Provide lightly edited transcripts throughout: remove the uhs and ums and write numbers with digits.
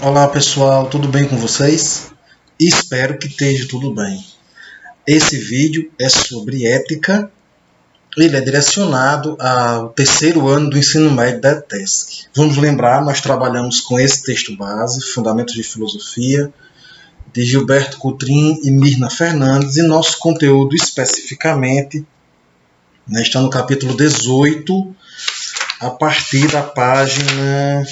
Olá pessoal, tudo bem com vocês? Espero que esteja tudo bem. Esse vídeo é sobre ética. Ele é direcionado ao terceiro ano do ensino médio da ETESC. Vamos lembrar, nós trabalhamos com esse texto base, Fundamentos de Filosofia, de Gilberto Coutrin e Mirna Fernandes, e nosso conteúdo especificamente está no capítulo 18, a partir da página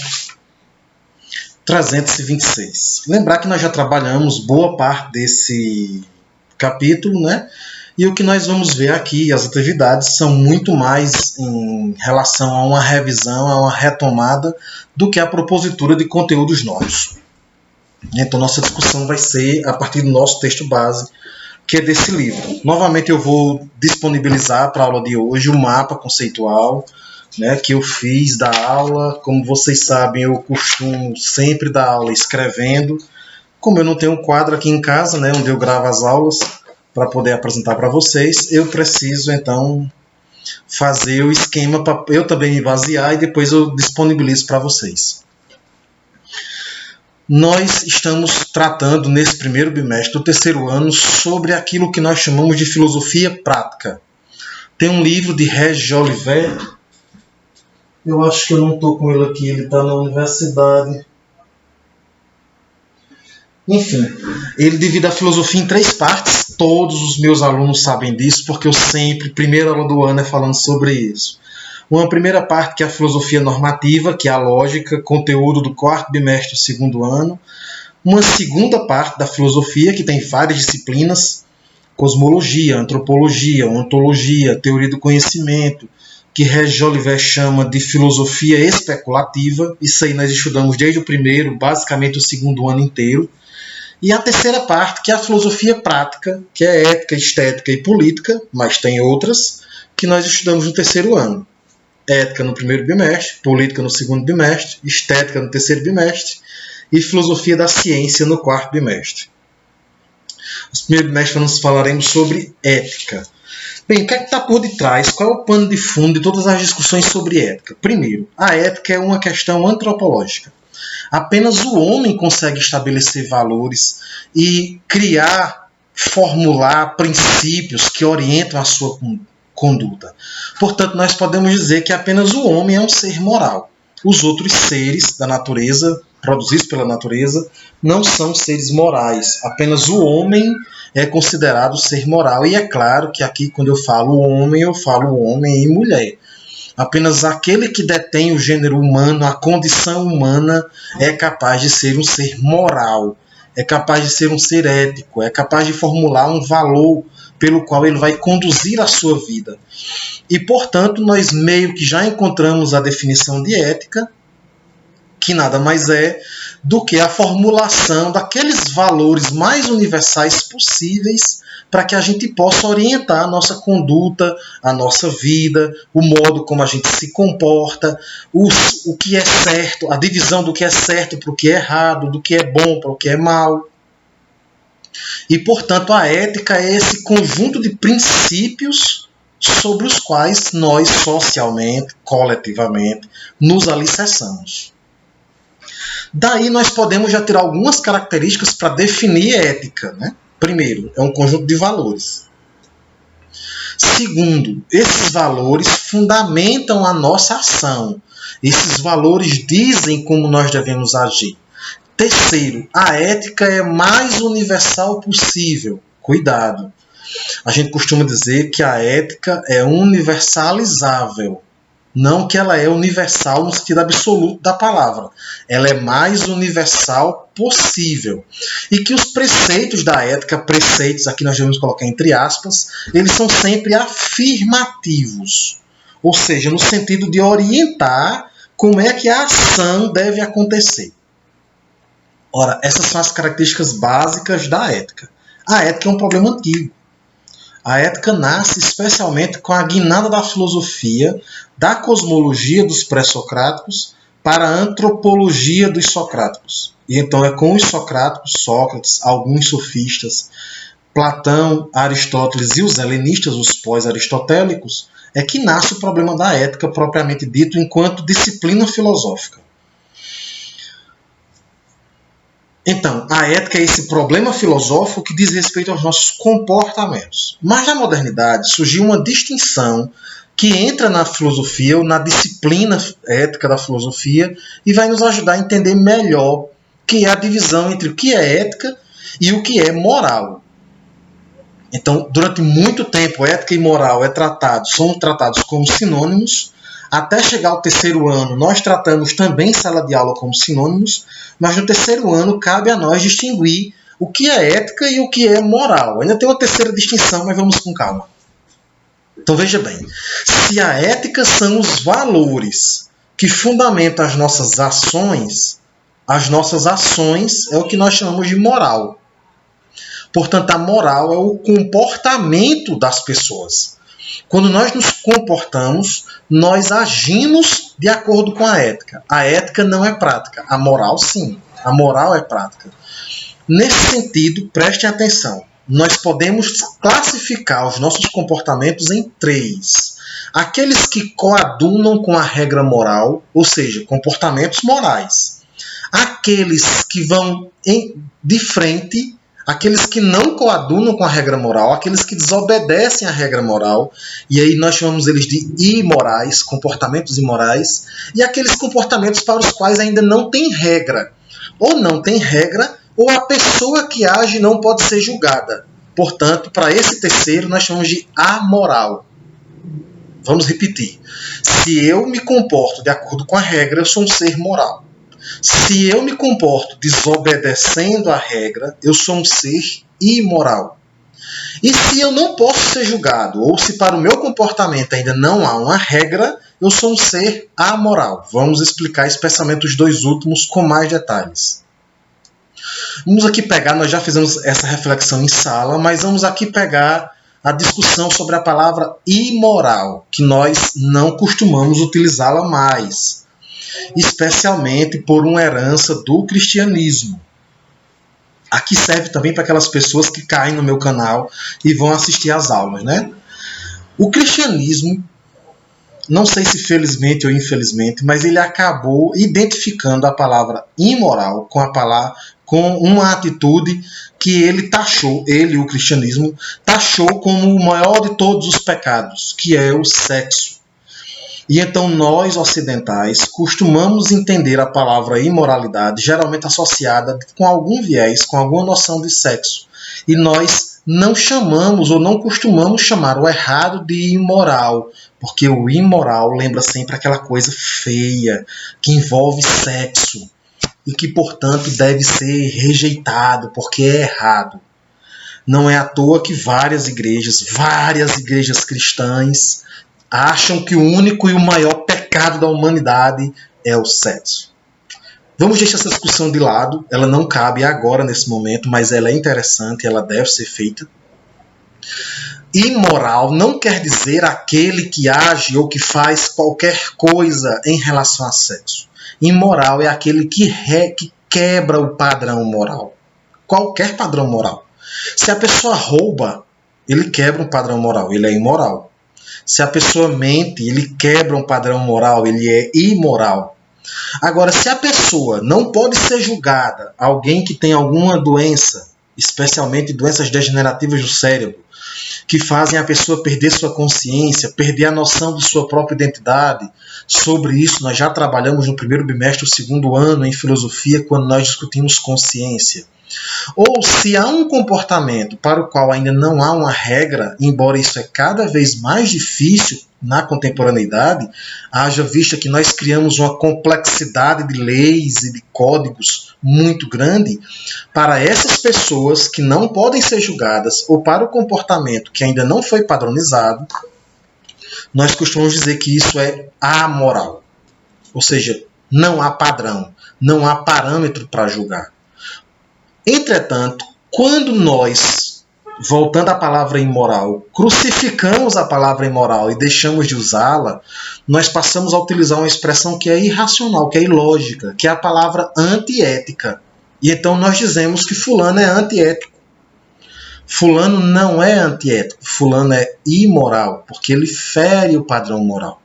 326. Lembrar que nós já trabalhamos boa parte desse capítulo, né? E o que nós vamos ver aqui, as atividades, são muito mais em relação a uma revisão, a uma retomada, do que a propositura de conteúdos novos. Então, nossa discussão vai ser a partir do nosso texto base, que é desse livro. Novamente, eu vou disponibilizar para a aula de hoje o mapa conceitual, né, que eu fiz da aula. Como vocês sabem, eu costumo sempre dar aula escrevendo. Como eu não tenho um quadro aqui em casa, né, onde eu gravo as aulas para poder apresentar para vocês, eu preciso então fazer o esquema para eu também me basear e depois eu disponibilizo para vocês. Nós estamos tratando nesse primeiro bimestre do terceiro ano sobre aquilo que nós chamamos de filosofia prática. Tem um livro de Régis Jolivet. Eu acho que eu não estou com ele aqui, ele está na universidade. Enfim, ele divide a filosofia em 3 partes. Todos os meus alunos sabem disso, porque eu sempre, primeira aula do ano é falando sobre isso. Uma primeira parte que é a filosofia normativa, que é a lógica, conteúdo do 4º bimestre do 2º ano. Uma segunda parte da filosofia, que tem várias disciplinas, cosmologia, antropologia, ontologia, teoria do conhecimento, que Régis Jolivet chama de filosofia especulativa. Isso aí nós estudamos desde o primeiro, basicamente o 2º ano inteiro. E a terceira parte, que é a filosofia prática, que é ética, estética e política, mas tem outras, que nós estudamos no terceiro ano. Ética no primeiro bimestre, política no 2º bimestre, estética no 3º bimestre e filosofia da ciência no 4º bimestre. No primeiro bimestre nós falaremos sobre ética. Bem, o que é que está por detrás? Qual é o pano de fundo de todas as discussões sobre ética? Primeiro, a ética é uma questão antropológica. Apenas o homem consegue estabelecer valores e criar, formular princípios que orientam a sua conduta. Portanto, nós podemos dizer que apenas o homem é um ser moral. Os outros seres da natureza, produzidos pela natureza, não são seres morais. Apenas o homem é considerado ser moral. E é claro que aqui, quando eu falo homem e mulher. Apenas aquele que detém o gênero humano, a condição humana, é capaz de ser um ser moral, é capaz de ser um ser ético, é capaz de formular um valor pelo qual ele vai conduzir a sua vida. E, portanto, nós meio que já encontramos a definição de ética, que nada mais é do que a formulação daqueles valores mais universais possíveis para que a gente possa orientar a nossa conduta, a nossa vida, o modo como a gente se comporta, o que é certo, a divisão do que é certo para o que é errado, do que é bom para o que é mal. E, portanto, a ética é esse conjunto de princípios sobre os quais nós, socialmente, coletivamente, nos alicerçamos. Daí nós podemos já ter algumas características para definir ética, né? Primeiro, é um conjunto de valores. Segundo, esses valores fundamentam a nossa ação. Esses valores dizem como nós devemos agir. Terceiro, a ética é mais universal possível. Cuidado. A gente costuma dizer que a ética é universalizável. Não que ela é universal no sentido absoluto da palavra. Ela é mais universal possível. E que os preceitos da ética, preceitos, aqui nós devemos colocar entre aspas, eles são sempre afirmativos. Ou seja, no sentido de orientar como é que a ação deve acontecer. Ora, essas são as características básicas da ética. A ética é um problema antigo. A ética nasce especialmente com a guinada da filosofia, da cosmologia dos pré-socráticos para a antropologia dos socráticos. E então é com os socráticos, Sócrates, alguns sofistas, Platão, Aristóteles e os helenistas, os pós-aristotélicos, é que nasce o problema da ética propriamente dito enquanto disciplina filosófica. Então, a ética é esse problema filosófico que diz respeito aos nossos comportamentos. Mas na modernidade surgiu uma distinção que entra na filosofia ou na disciplina ética da filosofia e vai nos ajudar a entender melhor que é a divisão entre o que é ética e o que é moral. Então, durante muito tempo, ética e moral são tratados como sinônimos. Até chegar ao terceiro ano, nós tratamos também em sala de aula como sinônimos, mas no terceiro ano cabe a nós distinguir o que é ética e o que é moral. Ainda tem uma terceira distinção, mas vamos com calma. Então veja bem, se a ética são os valores que fundamentam as nossas ações é o que nós chamamos de moral. Portanto, a moral é o comportamento das pessoas. Quando nós nos comportamos, nós agimos de acordo com a ética. A ética não é prática. A moral, sim. A moral é prática. Nesse sentido, prestem atenção. Nós podemos classificar os nossos comportamentos em 3. Aqueles que coadunam com a regra moral, ou seja, comportamentos morais. Aqueles que vão de frente, aqueles que não coadunam com a regra moral, aqueles que desobedecem à regra moral, e aí nós chamamos eles de imorais, comportamentos imorais, e aqueles comportamentos para os quais ainda não tem regra. Ou não tem regra, ou a pessoa que age não pode ser julgada. Portanto, para esse terceiro, nós chamamos de amoral. Vamos repetir. Se eu me comporto de acordo com a regra, eu sou um ser moral. Se eu me comporto desobedecendo a regra, eu sou um ser imoral. E se eu não posso ser julgado, ou se para o meu comportamento ainda não há uma regra, eu sou um ser amoral. Vamos explicar especialmente os 2 últimos com mais detalhes. Vamos aqui pegar, nós já fizemos essa reflexão em sala, mas vamos aqui pegar a discussão sobre a palavra imoral, que nós não costumamos utilizá-la mais, especialmente por uma herança do cristianismo. Aqui serve também para aquelas pessoas que caem no meu canal e vão assistir às aulas, né? O cristianismo, não sei se felizmente ou infelizmente, mas ele acabou identificando a palavra imoral com uma atitude que o cristianismo, taxou como o maior de todos os pecados, que é o sexo. E então nós, ocidentais, costumamos entender a palavra imoralidade, geralmente associada com algum viés, com alguma noção de sexo. E nós não chamamos ou não costumamos chamar o errado de imoral, porque o imoral lembra sempre aquela coisa feia, que envolve sexo, e que, portanto, deve ser rejeitado, porque é errado. Não é à toa que várias igrejas cristãs, acham que o único e o maior pecado da humanidade é o sexo. Vamos deixar essa discussão de lado, ela não cabe agora nesse momento, mas ela é interessante, ela deve ser feita. Imoral não quer dizer aquele que age ou que faz qualquer coisa em relação a sexo. Imoral é aquele que quebra o padrão moral. Qualquer padrão moral. Se a pessoa rouba, ele quebra um padrão moral, ele é imoral. Se a pessoa mente, ele quebra um padrão moral, ele é imoral. Agora, se a pessoa não pode ser julgada, alguém que tem alguma doença, especialmente doenças degenerativas do cérebro, que fazem a pessoa perder sua consciência, perder a noção de sua própria identidade. Sobre isso, nós já trabalhamos no primeiro bimestre do 2º ano em filosofia, quando nós discutimos consciência. Ou se há um comportamento para o qual ainda não há uma regra, embora isso é cada vez mais difícil na contemporaneidade, haja vista que nós criamos uma complexidade de leis e de códigos muito grande, para essas pessoas que não podem ser julgadas ou para o comportamento que ainda não foi padronizado, nós costumamos dizer que isso é amoral. Ou seja, não há padrão, não há parâmetro para julgar. Entretanto, quando nós, voltando à palavra imoral, crucificamos a palavra imoral e deixamos de usá-la, nós passamos a utilizar uma expressão que é irracional, que é ilógica, que é a palavra antiética. E então nós dizemos que fulano é antiético. Fulano não é antiético, fulano é imoral, porque ele fere o padrão moral.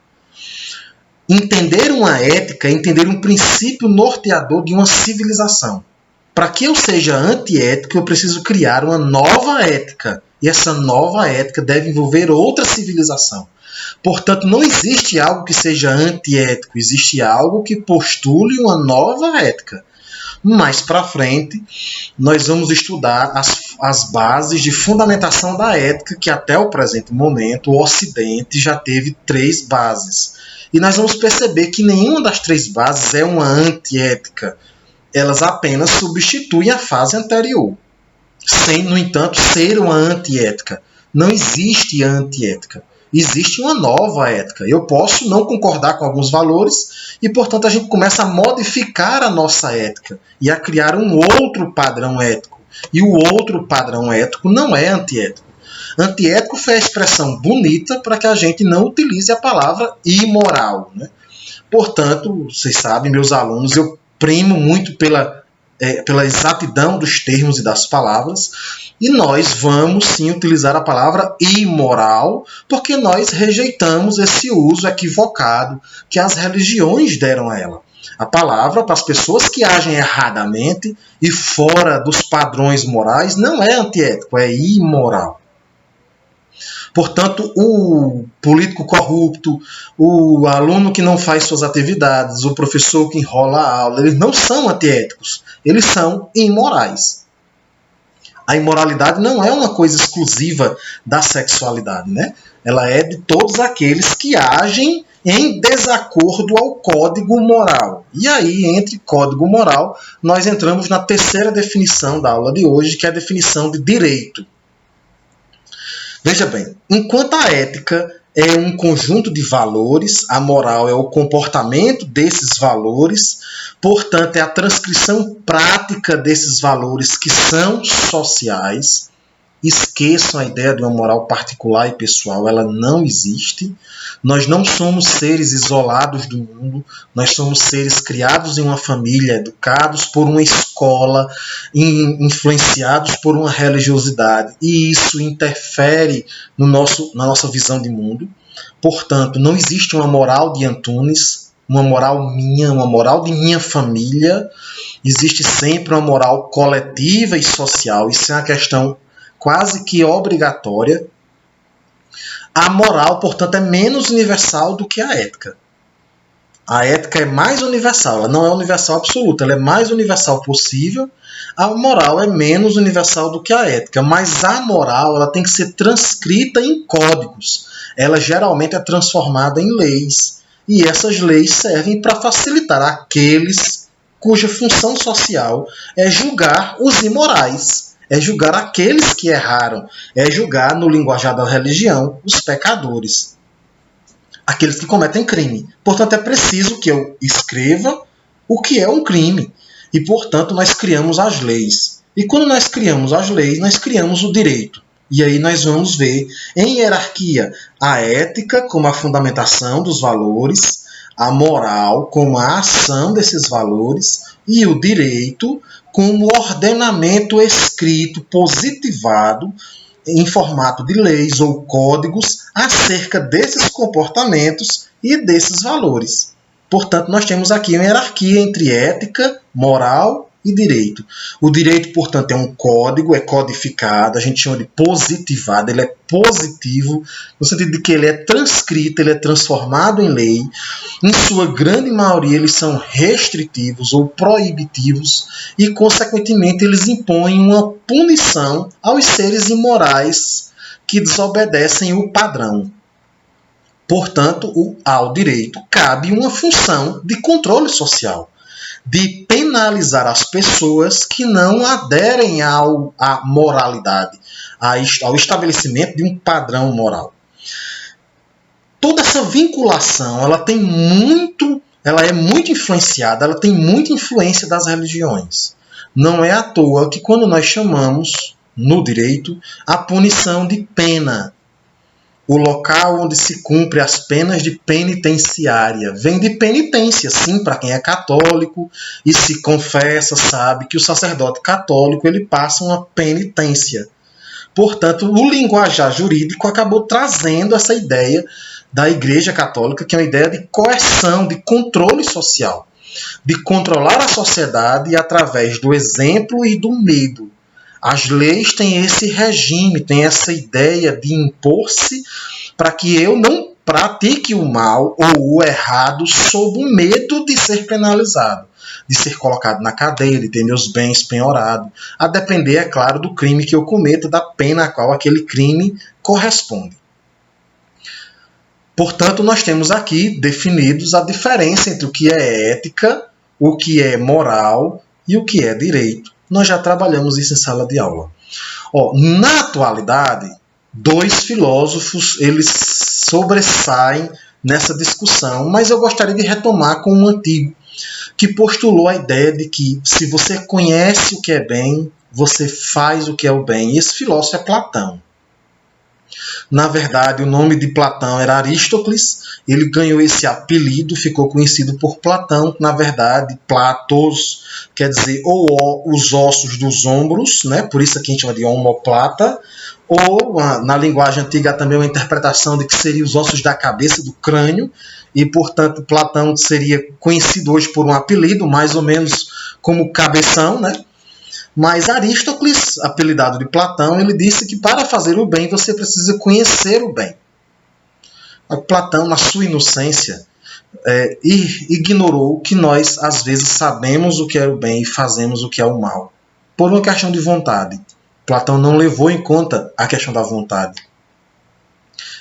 Entender uma ética é entender um princípio norteador de uma civilização. Para que eu seja antiético, eu preciso criar uma nova ética. E essa nova ética deve envolver outra civilização. Portanto, não existe algo que seja antiético, existe algo que postule uma nova ética. Mais para frente, nós vamos estudar as bases de fundamentação da ética, que até o presente momento o Ocidente já teve 3 bases. E nós vamos perceber que nenhuma das 3 bases é uma antiética. Elas apenas substituem a fase anterior, sem, no entanto, ser uma antiética. Não existe antiética. Existe uma nova ética. Eu posso não concordar com alguns valores e, portanto, a gente começa a modificar a nossa ética e a criar um outro padrão ético. E o outro padrão ético não é antiético. Antiético foi a expressão bonita para que a gente não utilize a palavra imoral, né? Portanto, vocês sabem, meus alunos, eu primo muito pela exatidão dos termos e das palavras, e nós vamos sim utilizar a palavra imoral, porque nós rejeitamos esse uso equivocado que as religiões deram a ela. A palavra, para as pessoas que agem erradamente e fora dos padrões morais, não é antiético, é imoral. Portanto, o político corrupto, o aluno que não faz suas atividades, o professor que enrola a aula, eles não são antiéticos, eles são imorais. A imoralidade não é uma coisa exclusiva da sexualidade, né? Ela é de todos aqueles que agem em desacordo ao código moral. E aí, entre código moral, nós entramos na terceira definição da aula de hoje, que é a definição de direito. Veja bem, enquanto a ética é um conjunto de valores, a moral é o comportamento desses valores, portanto, é a transcrição prática desses valores que são sociais. Esqueçam a ideia de uma moral particular e pessoal, ela não existe. Nós não somos seres isolados do mundo, nós somos seres criados em uma família, educados por uma escola, influenciados por uma religiosidade, e isso interfere na nossa visão de mundo. Portanto, não existe uma moral de Antunes, uma moral minha, uma moral de minha família. Existe sempre uma moral coletiva e social. Isso é uma questão quase que obrigatória. A moral, portanto, é menos universal do que a ética. A ética é mais universal, ela não é universal absoluta, ela é mais universal possível. A moral é menos universal do que a ética, mas a moral ela tem que ser transcrita em códigos. Ela geralmente é transformada em leis. E essas leis servem para facilitar aqueles cuja função social é julgar os imorais. É julgar aqueles que erraram. É julgar, no linguajar da religião, os pecadores. Aqueles que cometem crime. Portanto, é preciso que eu escreva o que é um crime. E, portanto, nós criamos as leis. E quando nós criamos as leis, nós criamos o direito. E aí nós vamos ver, em hierarquia, a ética como a fundamentação dos valores, a moral como a ação desses valores e o direito como ordenamento escrito, positivado, em formato de leis ou códigos acerca desses comportamentos e desses valores. Portanto, nós temos aqui uma hierarquia entre ética, moral e direito. O direito, portanto, é um código, é codificado, a gente chama de positivado, ele é positivo, no sentido de que ele é transcrito, ele é transformado em lei. Em sua grande maioria, eles são restritivos ou proibitivos e, consequentemente, eles impõem uma punição aos seres imorais que desobedecem o padrão. Portanto, ao direito cabe uma função de controle social, de penalizar as pessoas que não aderem à moralidade, ao estabelecimento de um padrão moral. Toda essa vinculação, ela é muito influenciada, ela tem muita influência das religiões. Não é à toa que quando nós chamamos, no direito, a punição de pena, o local onde se cumpre as penas de penitenciária. Vem de penitência, sim, para quem é católico e se confessa, sabe que o sacerdote católico ele passa uma penitência. Portanto, o linguajar jurídico acabou trazendo essa ideia da Igreja Católica, que é uma ideia de coerção, de controle social. de controlar a sociedade através do exemplo e do medo. As leis têm esse regime, têm essa ideia de impor-se para que eu não pratique o mal ou o errado sob o medo de ser penalizado, de ser colocado na cadeia, de ter meus bens penhorados, a depender, é claro, do crime que eu cometo, da pena a qual aquele crime corresponde. Portanto, nós temos aqui definidos a diferença entre o que é ética, o que é moral e o que é direito. Nós já trabalhamos isso em sala de aula. Na atualidade, dois filósofos eles sobressaem nessa discussão, mas eu gostaria de retomar com um antigo, que postulou a ideia de que se você conhece o que é bem, você faz o que é o bem. E esse filósofo é Platão. Na verdade, o nome de Platão era Aristóteles. Ele ganhou esse apelido, ficou conhecido por Platão. Na verdade, Platos quer dizer ou os ossos dos ombros, né? Por isso aqui a gente chama de omoplata. Ou, na linguagem antiga, há também uma interpretação de que seria os ossos da cabeça, do crânio. E, portanto, Platão seria conhecido hoje por um apelido, mais ou menos como Cabeção, né? Mas Aristóteles, apelidado de Platão, ele disse que para fazer o bem você precisa conhecer o bem. Platão, na sua inocência, ignorou que nós, às vezes, sabemos o que é o bem e fazemos o que é o mal. Por uma questão de vontade. Platão não levou em conta a questão da vontade.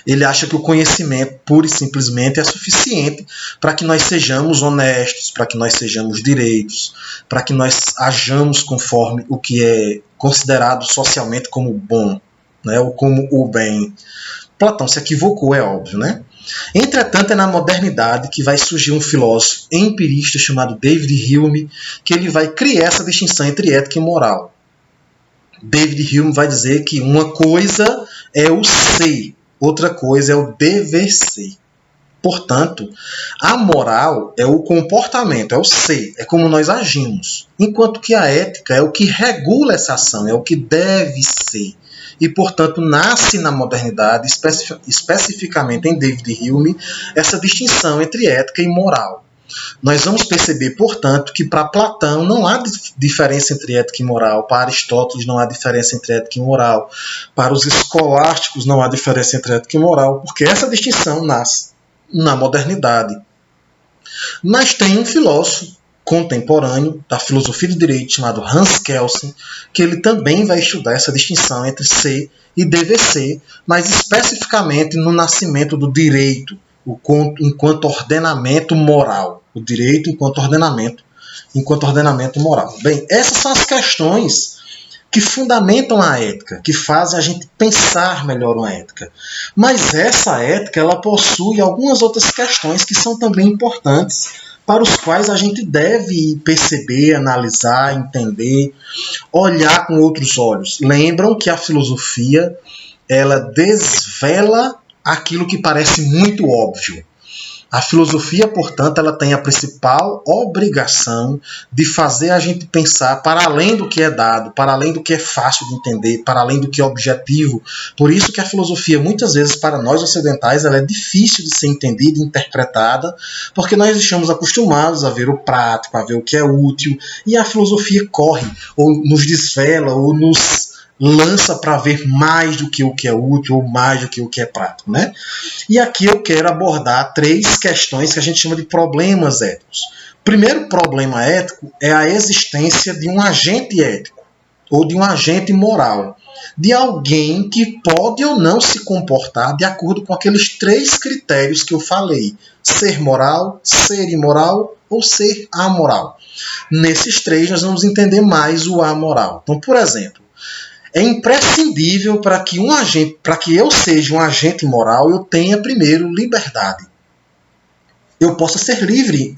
Ele acha que o conhecimento, pura e simplesmente, é suficiente para que nós sejamos honestos, para que nós sejamos direitos, para que nós hajamos conforme o que é considerado socialmente como bom, né, ou como o bem. Platão se equivocou, é óbvio, né? Entretanto, é na modernidade que vai surgir um filósofo empirista chamado David Hume, que ele vai criar essa distinção entre ética e moral. David Hume vai dizer que uma coisa é o ser, outra coisa é o dever ser. Portanto, a moral é o comportamento, é o ser, é como nós agimos. Enquanto que a ética é o que regula essa ação, é o que deve ser. E, portanto, nasce na modernidade, especificamente em David Hume, essa distinção entre ética e moral. Nós vamos perceber, portanto, que para Platão não há diferença entre ética e moral, para Aristóteles não há diferença entre ética e moral, para os escolásticos não há diferença entre ética e moral, porque essa distinção nasce na modernidade. Mas tem um filósofo contemporâneo da filosofia do direito chamado Hans Kelsen, que ele também vai estudar essa distinção entre ser e dever ser, mas especificamente no nascimento do direito, enquanto ordenamento moral. O direito enquanto ordenamento moral. Bem, essas são as questões que fundamentam a ética, que fazem a gente pensar melhor uma ética. Mas essa ética, ela possui algumas outras questões que são também importantes, para os quais a gente deve perceber, analisar, entender, olhar com outros olhos. Lembram que a filosofia, ela desvela aquilo que parece muito óbvio. A filosofia, portanto, ela tem a principal obrigação de fazer a gente pensar para além do que é dado, para além do que é fácil de entender, para além do que é objetivo. Por isso que a filosofia, muitas vezes, para nós ocidentais, ela é difícil de ser entendida e interpretada, porque nós estamos acostumados a ver o prático, a ver o que é útil, e a filosofia corre, ou nos desvela, ou nos lança para ver mais do que o que é útil ou mais do que o que é prático, né? E aqui eu quero abordar 3 questões que a gente chama de problemas éticos. O primeiro problema ético é a existência de um agente ético ou de um agente moral, de alguém que pode ou não se comportar de acordo com aqueles 3 critérios que eu falei: ser moral, ser imoral ou ser amoral. Nesses 3 nós vamos entender mais o amoral. Então, por exemplo, é imprescindível para que eu seja um agente moral, eu tenha primeiro liberdade. Eu possa ser livre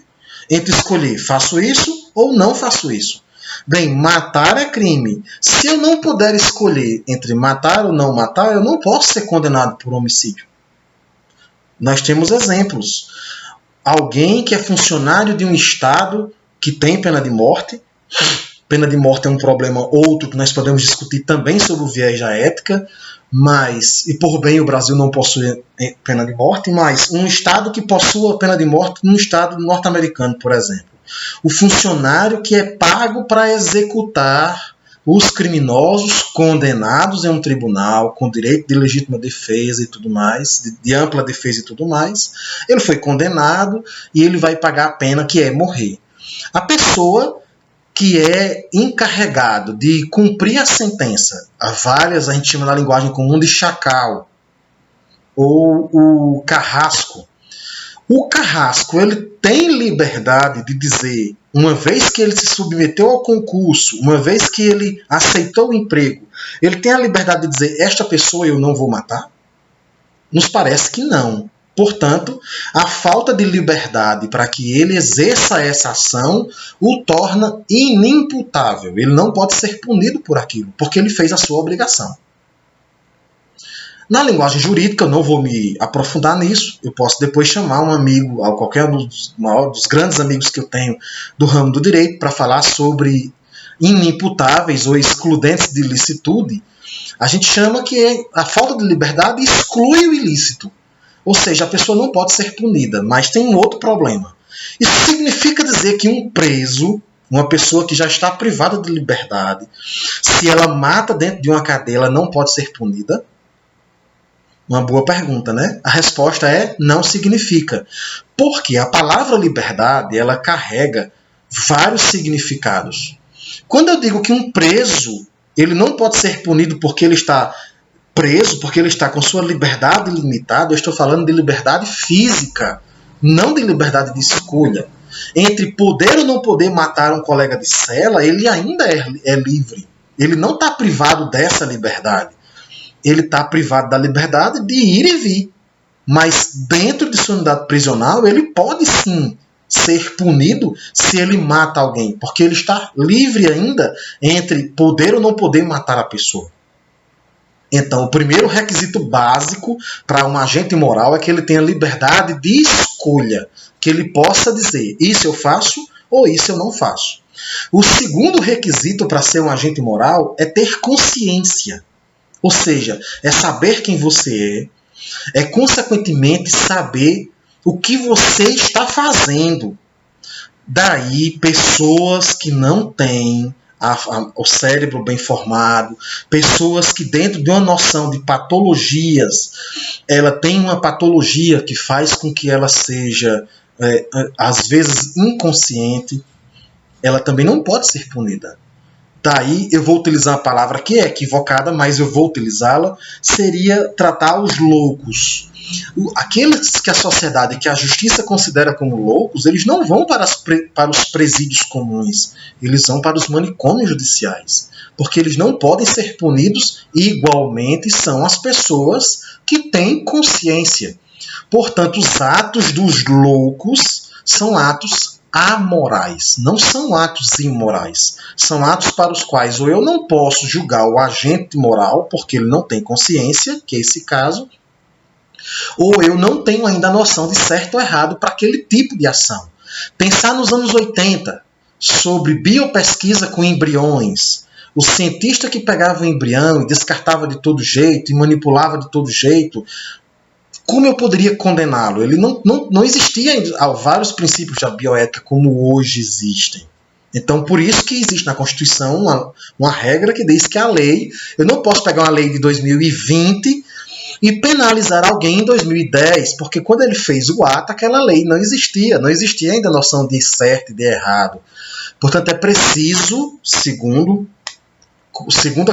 entre escolher faço isso ou não faço isso. Bem, matar é crime. Se eu não puder escolher entre matar ou não matar, eu não posso ser condenado por homicídio. Nós temos exemplos. Alguém que é funcionário de um Estado que tem pena de morte. Pena de morte é um problema outro que nós podemos discutir também sobre o viés da ética, mas, e por bem o Brasil não possui pena de morte, mas um Estado que possua pena de morte num Estado norte-americano, por exemplo. O funcionário que é pago para executar os criminosos condenados em um tribunal, com direito de legítima defesa e tudo mais, de ampla defesa e tudo mais, ele foi condenado e ele vai pagar a pena, que é morrer. A pessoa que é encarregado de cumprir a sentença, a gente chama na linguagem comum de chacal, ou o carrasco. O carrasco, ele tem liberdade de dizer, uma vez que ele se submeteu ao concurso, uma vez que ele aceitou o emprego, ele tem a liberdade de dizer, esta pessoa eu não vou matar? Nos parece que não. Portanto, a falta de liberdade para que ele exerça essa ação o torna inimputável. Ele não pode ser punido por aquilo, porque ele fez a sua obrigação. Na linguagem jurídica, eu não vou me aprofundar nisso, eu posso depois chamar um amigo, qualquer um dos grandes amigos que eu tenho do ramo do direito, para falar sobre inimputáveis ou excludentes de ilicitude. A gente chama que a falta de liberdade exclui o ilícito. Ou seja, a pessoa não pode ser punida, mas tem um outro problema. Isso significa dizer que um preso, uma pessoa que já está privada de liberdade, se ela mata dentro de uma cadeia, ela não pode ser punida? Uma boa pergunta, né? A resposta é não significa. Porque a palavra liberdade, ela carrega vários significados. Quando eu digo que um preso, ele não pode ser punido porque ele está preso, porque ele está com sua liberdade limitada, eu estou falando de liberdade física, não de liberdade de escolha. Entre poder ou não poder matar um colega de cela, ele ainda é livre. Ele não está privado dessa liberdade. Ele está privado da liberdade de ir e vir. Mas dentro de sua unidade prisional, ele pode sim ser punido se ele mata alguém, porque ele está livre ainda entre poder ou não poder matar a pessoa. Então, o primeiro requisito básico para um agente moral é que ele tenha liberdade de escolha, que ele possa dizer, isso eu faço ou isso eu não faço. O segundo requisito para ser um agente moral é ter consciência, ou seja, é saber quem você é consequentemente saber o que você está fazendo. Daí, pessoas que não têm o cérebro bem formado, pessoas que dentro de uma noção de patologias, ela tem uma patologia que faz com que ela seja, às vezes, inconsciente, ela também não pode ser punida. Daí eu vou utilizar a palavra que é equivocada, mas eu vou utilizá-la, seria tratar os loucos. Aqueles que a sociedade, que a justiça considera como loucos, eles não vão para os presídios comuns, eles vão para os manicômios judiciais, porque eles não podem ser punidos e igualmente são as pessoas que têm consciência. Portanto, os atos dos loucos são atos amorais, não são atos imorais. São atos para os quais ou eu não posso julgar o agente moral, porque ele não tem consciência, que é esse caso, ou eu não tenho ainda a noção de certo ou errado para aquele tipo de ação. Pensar nos anos 80, sobre biopesquisa com embriões, o cientista que pegava o embrião e descartava de todo jeito, e manipulava de todo jeito, como eu poderia condená-lo? Ele não existia vários princípios da bioética como hoje existem. Então, por isso que existe na Constituição uma regra que diz que a lei, eu não posso pegar uma lei de 2020 e penalizar alguém em 2010, porque quando ele fez o ato, aquela lei não existia ainda a noção de certo e de errado. Portanto, é preciso, segunda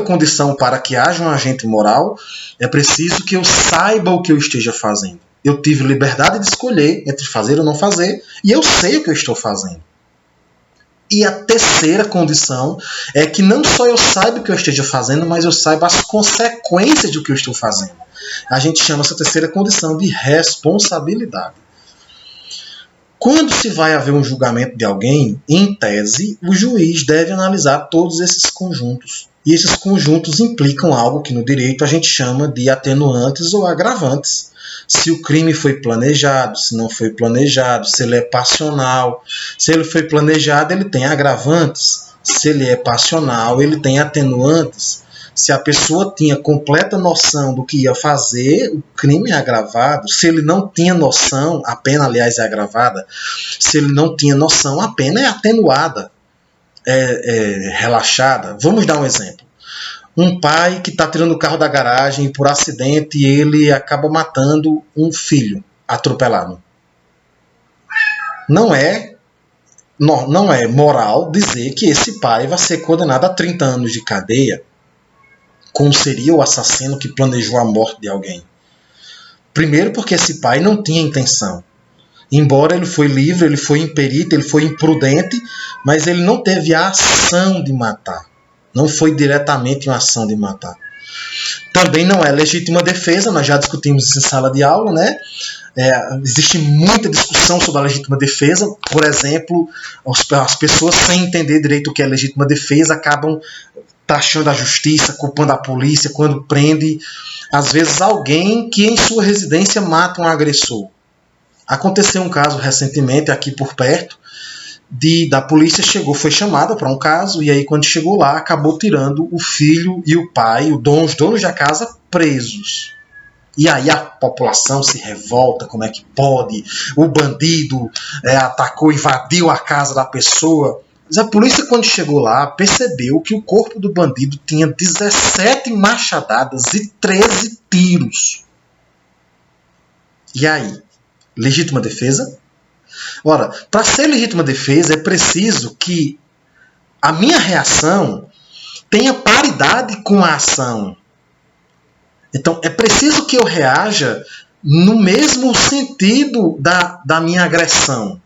condição para que haja um agente moral, é preciso que eu saiba o que eu esteja fazendo. Eu tive liberdade de escolher entre fazer ou não fazer, e eu sei o que eu estou fazendo. E a terceira condição é que não só eu saiba o que eu esteja fazendo, mas eu saiba as consequências do que eu estou fazendo. A gente chama essa terceira condição de responsabilidade. Quando se vai haver um julgamento de alguém, em tese, o juiz deve analisar todos esses conjuntos. E esses conjuntos implicam algo que no direito a gente chama de atenuantes ou agravantes. Se o crime foi planejado, se não foi planejado, se ele é passional. Se ele foi planejado, ele tem agravantes. Se ele é passional, ele tem atenuantes. Se a pessoa tinha completa noção do que ia fazer, o crime é agravado. Se ele não tinha noção, a pena, aliás, é agravada. Se ele não tinha noção, a pena é atenuada, relaxada. Vamos dar um exemplo. Um pai que está tirando o carro da garagem e por acidente ele acaba matando um filho atropelado. Não é moral dizer que esse pai vai ser condenado a 30 anos de cadeia, como seria o assassino que planejou a morte de alguém. Primeiro porque esse pai não tinha intenção. Embora ele foi livre, ele foi imperito, ele foi imprudente, mas ele não teve a ação de matar. Não foi diretamente uma ação de matar. Também não é legítima defesa, nós já discutimos isso em sala de aula, né? Existe muita discussão sobre a legítima defesa. Por exemplo, as pessoas sem entender direito o que é legítima defesa acabam taxando a justiça, culpando a polícia quando prende, às vezes, alguém que em sua residência mata um agressor. Aconteceu um caso recentemente aqui por perto, da polícia foi chamada para um caso, e aí quando chegou lá, acabou tirando o filho e o pai, os donos da casa, presos. E aí a população se revolta, como é que pode? O bandido atacou, invadiu a casa da pessoa. Mas a polícia, quando chegou lá, percebeu que o corpo do bandido tinha 17 machadadas e 13 tiros. E aí? Legítima defesa? Ora, para ser legítima defesa é preciso que a minha reação tenha paridade com a ação. Então, é preciso que eu reaja no mesmo sentido da minha agressão.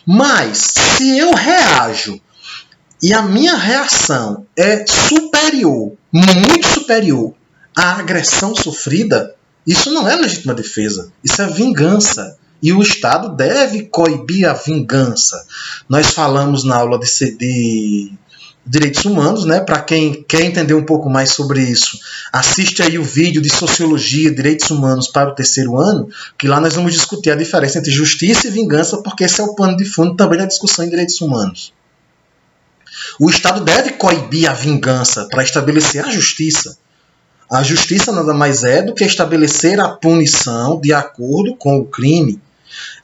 Mas, se eu reajo e a minha reação é superior, muito superior, à agressão sofrida, isso não é legítima defesa, isso é vingança. E o Estado deve coibir a vingança. Nós falamos na aula de direitos humanos, né? Para quem quer entender um pouco mais sobre isso, assiste aí o vídeo de Sociologia e Direitos Humanos para o 3º ano, que lá nós vamos discutir a diferença entre justiça e vingança, porque esse é o pano de fundo também da discussão em direitos humanos. O Estado deve coibir a vingança para estabelecer a justiça. A justiça nada mais é do que estabelecer a punição de acordo com o crime.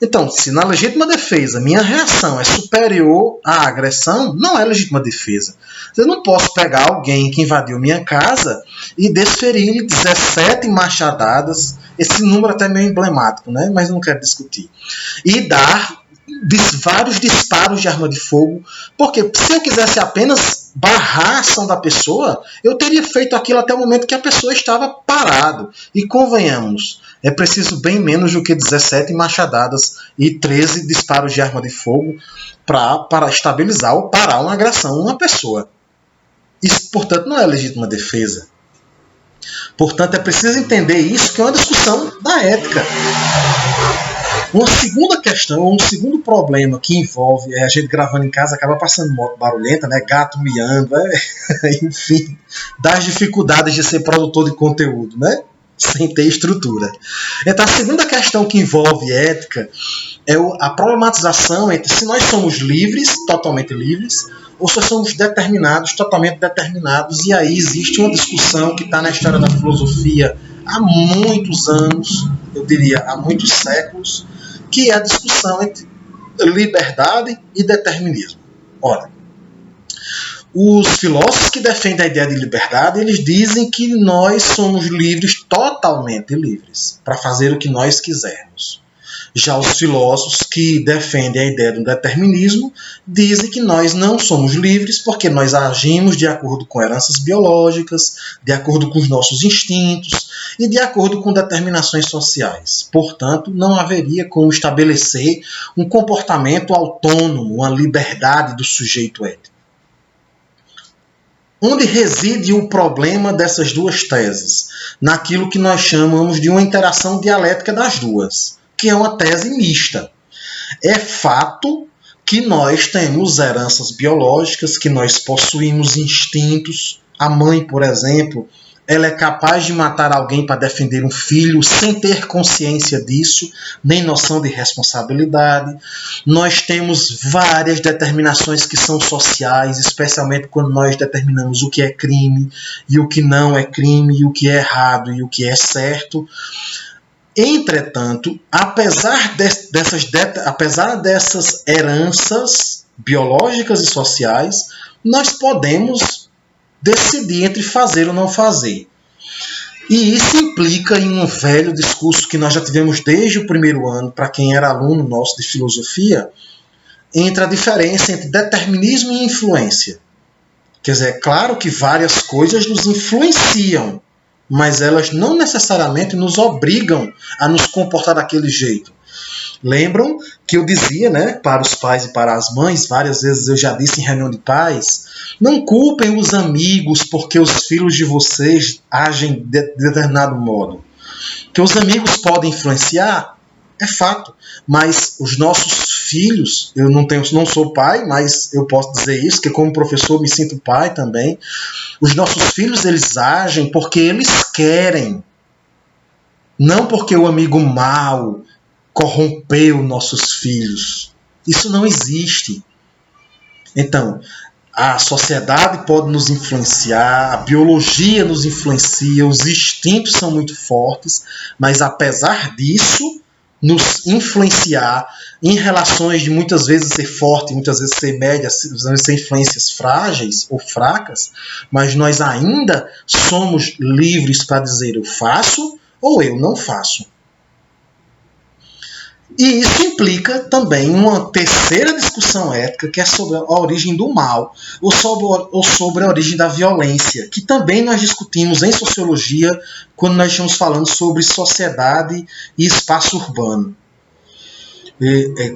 Então, se na legítima defesa minha reação é superior à agressão, não é legítima defesa. Eu não posso pegar alguém que invadiu minha casa e desferir 17 machadadas, esse número até é meio emblemático, né? Mas não quero discutir, e dar vários disparos de arma de fogo, porque se eu quisesse apenas barrar a ação da pessoa, eu teria feito aquilo até o momento que a pessoa estava parado. E convenhamos, é preciso bem menos do que 17 machadadas e 13 disparos de arma de fogo para estabilizar ou parar uma agressão a uma pessoa. Isso, portanto, não é legítima defesa. Portanto, é preciso entender isso, que é uma discussão da ética. Uma segunda questão, um segundo problema que envolve a gente gravando em casa, acaba passando moto barulhenta, né? Gato miando, enfim, das dificuldades de ser produtor de conteúdo, né? Sem ter estrutura. Então, a segunda questão que envolve ética é a problematização entre se nós somos livres, totalmente livres, ou se somos determinados, totalmente determinados. E aí existe uma discussão que está na história da filosofia há muitos anos, eu diria há muitos séculos, que é a discussão entre liberdade e determinismo. Ora, os filósofos que defendem a ideia de liberdade, eles dizem que nós somos livres, totalmente livres, para fazer o que nós quisermos. Já os filósofos que defendem a ideia do determinismo dizem que nós não somos livres porque nós agimos de acordo com heranças biológicas, de acordo com os nossos instintos e de acordo com determinações sociais. Portanto, não haveria como estabelecer um comportamento autônomo, uma liberdade do sujeito ético. Onde reside o problema dessas duas teses? Naquilo que nós chamamos de uma interação dialética das duas, que é uma tese mista. É fato que nós temos heranças biológicas, que nós possuímos instintos. A mãe, por exemplo, ela é capaz de matar alguém para defender um filho sem ter consciência disso, nem noção de responsabilidade. Nós temos várias determinações que são sociais, especialmente quando nós determinamos o que é crime e o que não é crime, e o que é errado e o que é certo. Entretanto, apesar dessas heranças biológicas e sociais, nós podemos decidir entre fazer ou não fazer. E isso implica em um velho discurso que nós já tivemos desde o primeiro ano, para quem era aluno nosso de filosofia, entre a diferença entre determinismo e influência. Quer dizer, é claro que várias coisas nos influenciam, mas elas não necessariamente nos obrigam a nos comportar daquele jeito. Lembram que eu dizia, né, para os pais e para as mães, várias vezes eu já disse em reunião de pais, não culpem os amigos porque os filhos de vocês agem de determinado modo. Que os amigos podem influenciar, é fato, mas os nossos filhos, eu não sou pai, mas eu posso dizer isso, que como professor me sinto pai também, os nossos filhos eles agem porque eles querem, não porque o amigo mau corrompeu nossos filhos. Isso não existe. Então, a sociedade pode nos influenciar, a biologia nos influencia, os instintos são muito fortes, mas apesar disso, nos influenciar em relações de muitas vezes ser forte, muitas vezes ser média, muitas vezes ser influências frágeis ou fracas, mas nós ainda somos livres para dizer eu faço ou eu não faço. E isso implica também uma terceira discussão ética, que é sobre a origem do mal, ou sobre a origem da violência, que também nós discutimos em sociologia quando nós estamos falando sobre sociedade e espaço urbano.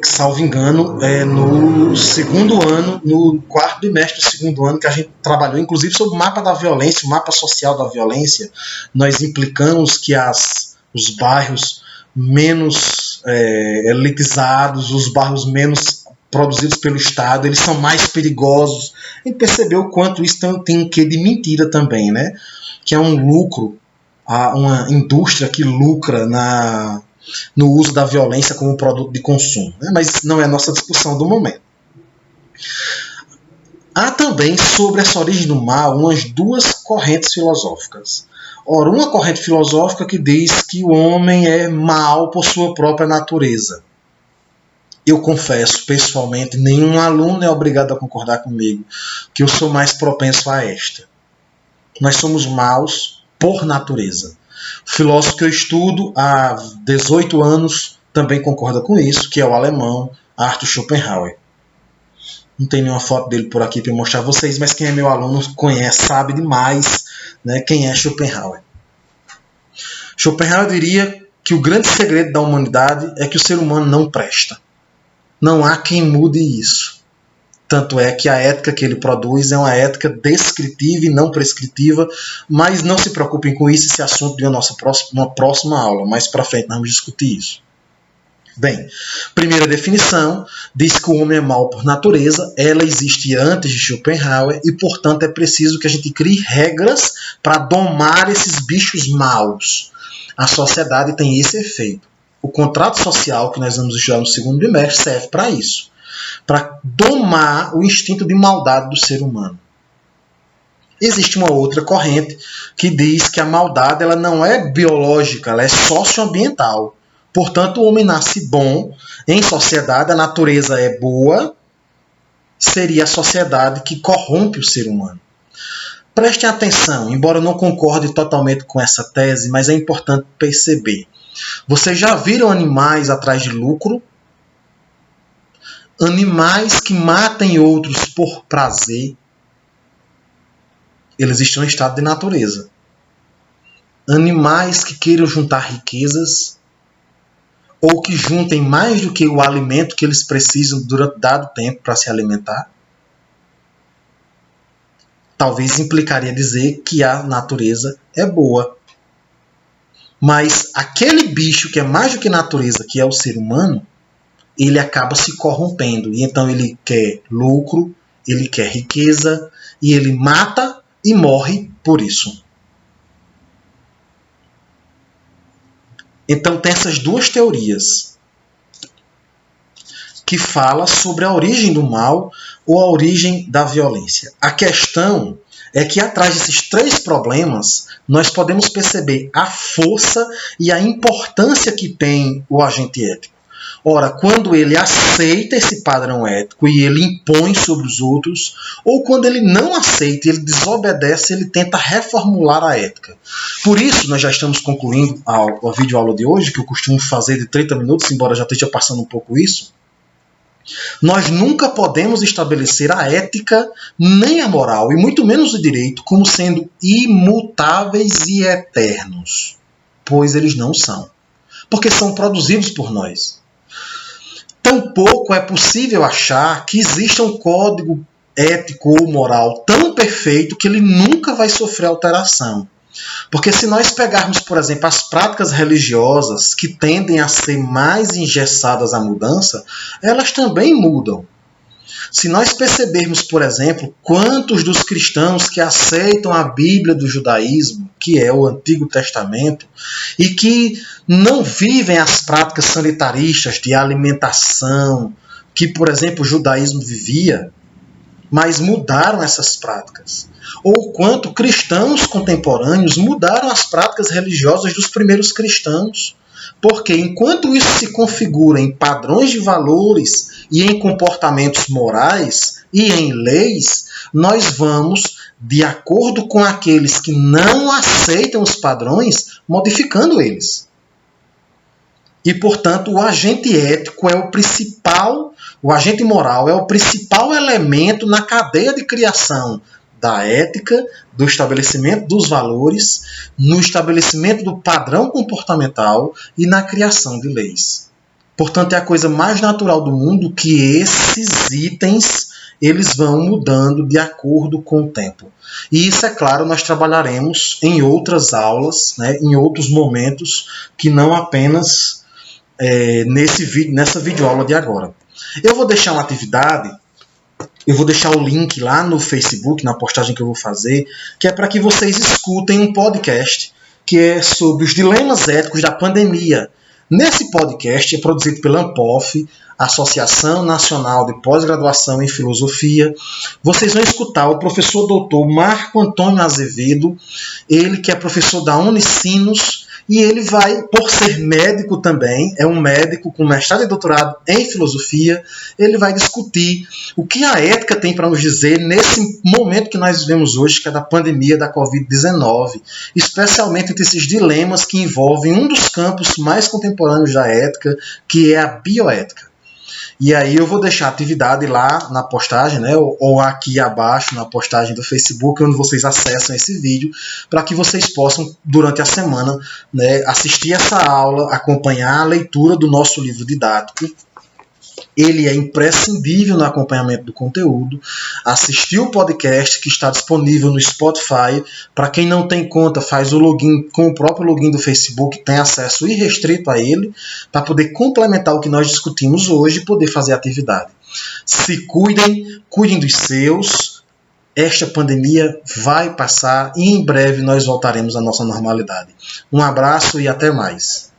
Salvo engano, no segundo ano, no quarto bimestre do segundo ano, que a gente trabalhou inclusive sobre o mapa da violência, o mapa social da violência. Nós implicamos que os bairros menos elitizados, os bairros menos produzidos pelo Estado, eles são mais perigosos. A gente percebeu o quanto isso tem um quê de mentira também, né? Que é um lucro, uma indústria que lucra no uso da violência como produto de consumo, né? Mas não é a nossa discussão do momento. Há também sobre essa origem do mal umas duas correntes filosóficas. Ora, uma corrente filosófica que diz que o homem é mau por sua própria natureza. Eu confesso, pessoalmente, nenhum aluno é obrigado a concordar comigo, que eu sou mais propenso a esta. Nós somos maus por natureza. O filósofo que eu estudo há 18 anos também concorda com isso, que é o alemão Arthur Schopenhauer. Não tem nenhuma foto dele por aqui para mostrar a vocês, mas quem é meu aluno conhece, sabe demais, né, quem é Schopenhauer. Schopenhauer diria que o grande segredo da humanidade é que o ser humano não presta. Não há quem mude isso. Tanto é que a ética que ele produz é uma ética descritiva e não prescritiva, mas não se preocupem com isso, esse assunto de uma próxima aula. Mais para frente nós vamos discutir isso. Bem, primeira definição, diz que o homem é mau por natureza, ela existe antes de Schopenhauer e, portanto, é preciso que a gente crie regras para domar esses bichos maus. A sociedade tem esse efeito. O contrato social que nós vamos estudar no segundo bimestre serve para isso, para domar o instinto de maldade do ser humano. Existe uma outra corrente que diz que a maldade ela não é biológica, ela é socioambiental. Portanto, o homem nasce bom, em sociedade a natureza é boa, seria a sociedade que corrompe o ser humano. Prestem atenção, embora eu não concorde totalmente com essa tese, mas é importante perceber. Vocês já viram animais atrás de lucro? Animais que matem outros por prazer? Eles estão em estado de natureza. Animais que queiram juntar riquezas ou que juntem mais do que o alimento que eles precisam durante dado tempo para se alimentar? Talvez implicaria dizer que a natureza é boa. Mas aquele bicho que é mais do que natureza, que é o ser humano, ele acaba se corrompendo. E então ele quer lucro, ele quer riqueza, e ele mata e morre por isso. Então tem essas duas teorias que falam sobre a origem do mal ou a origem da violência. A questão é que atrás desses três problemas nós podemos perceber a força e a importância que tem o agente ético. Ora, quando ele aceita esse padrão ético e ele impõe sobre os outros, ou quando ele não aceita, ele desobedece, ele tenta reformular a ética. Por isso, nós já estamos concluindo a videoaula de hoje, que eu costumo fazer de 30 minutos, embora já esteja passando um pouco isso. Nós nunca podemos estabelecer a ética, nem a moral, e muito menos o direito, como sendo imutáveis e eternos, pois eles não são, porque são produzidos por nós. Tampouco é possível achar que exista um código ético ou moral tão perfeito que ele nunca vai sofrer alteração. Porque se nós pegarmos, por exemplo, as práticas religiosas que tendem a ser mais engessadas à mudança, elas também mudam. Se nós percebermos, por exemplo, quantos dos cristãos que aceitam a Bíblia do judaísmo, que é o Antigo Testamento, e que não vivem as práticas sanitaristas de alimentação que, por exemplo, o judaísmo vivia, mas mudaram essas práticas. Ou quanto cristãos contemporâneos mudaram as práticas religiosas dos primeiros cristãos. Porque enquanto isso se configura em padrões de valores e em comportamentos morais e em leis, nós vamos, de acordo com aqueles que não aceitam os padrões, modificando eles. E, portanto, o agente ético é o agente moral é o principal elemento na cadeia de criação da ética, do estabelecimento dos valores, no estabelecimento do padrão comportamental e na criação de leis. Portanto, é a coisa mais natural do mundo que esses itens eles vão mudando de acordo com o tempo. E isso, é claro, nós trabalharemos em outras aulas, né, em outros momentos, que não apenas nessa videoaula de agora. Eu vou deixar uma atividade. Eu vou deixar o link lá no Facebook, na postagem que eu vou fazer, que é para que vocês escutem um podcast que é sobre os dilemas éticos da pandemia. Nesse podcast, é produzido pela ANPOF, Associação Nacional de Pós-Graduação em Filosofia. Vocês vão escutar o professor doutor Marco Antônio Azevedo, ele que é professor da Unicinos, e ele vai, por ser médico também, é um médico com mestrado e doutorado em filosofia, ele vai discutir o que a ética tem para nos dizer nesse momento que nós vivemos hoje, que é da pandemia da Covid-19, especialmente entre esses dilemas que envolvem um dos campos mais contemporâneos da ética, que é a bioética. E aí eu vou deixar a atividade lá na postagem, né, ou aqui abaixo na postagem do Facebook, onde vocês acessam esse vídeo, para que vocês possam, durante a semana, né, assistir essa aula, acompanhar a leitura do nosso livro didático. Ele é imprescindível no acompanhamento do conteúdo. Assistir o podcast que está disponível no Spotify. Para quem não tem conta, faz o login com o próprio login do Facebook, tem acesso irrestrito a ele, para poder complementar o que nós discutimos hoje e poder fazer a atividade. Se cuidem, cuidem dos seus. Esta pandemia vai passar e em breve nós voltaremos à nossa normalidade. Um abraço e até mais.